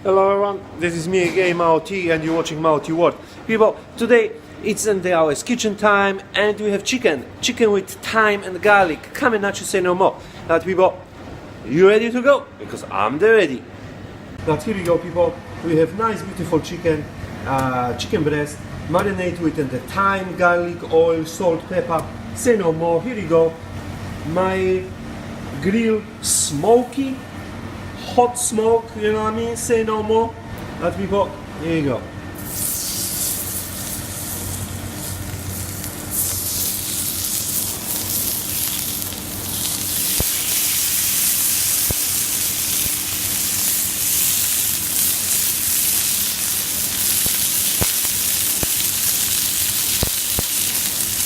Hello everyone, this is me again, MaoT, and you're watching MaoT World. People, today it's in the hour's kitchen time and we have chicken with thyme and garlic. Come and not you say no more. Now people, you ready to go? Because I'm there ready. Now here we go people, we have nice beautiful chicken breast, marinate with the thyme, garlic, oil, salt, pepper. Say no more, here we go. My grill smoky, hot smoke, you know what I mean? Say no more. That people, here you go.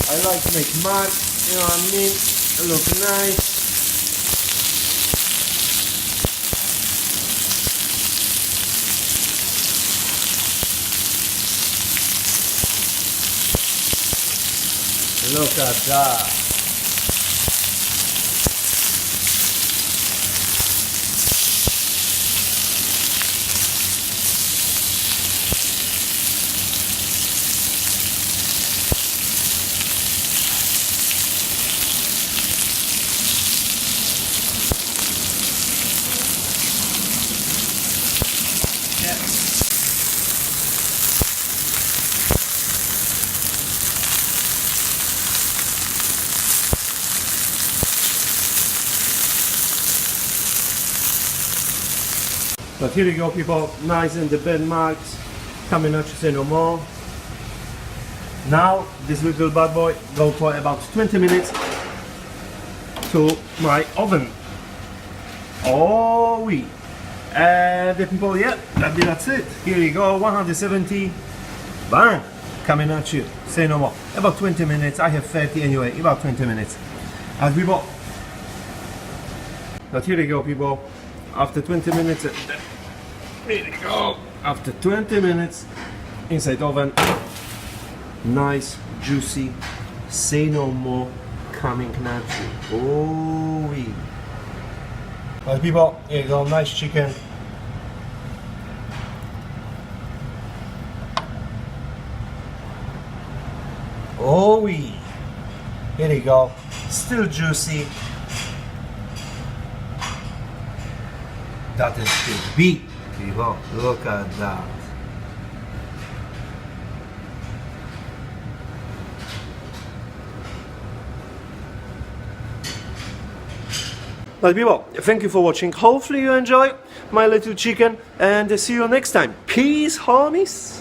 I like to make marks, you know what I mean? It look nice. Look at that. But here you go people, nice and the bend marks, coming not to say no more. Now this little bad boy go for about 20 minutes to my oven. Oh we. And the people, yeah, that's it. Here you go, 170, bang, coming at you, say no more. About 20 minutes, I have 30 anyway, about 20 minutes. And people, but here you go people, after 20 minutes, here you go, after 20 minutes, inside oven, nice, juicy, say no more, coming at you. Oh we. But people, here you go, nice chicken. Oh we. Here you go, still juicy. That is the beat, people. Look at that. But people, thank you for watching. Hopefully you enjoy my little chicken and see you next time. Peace, homies.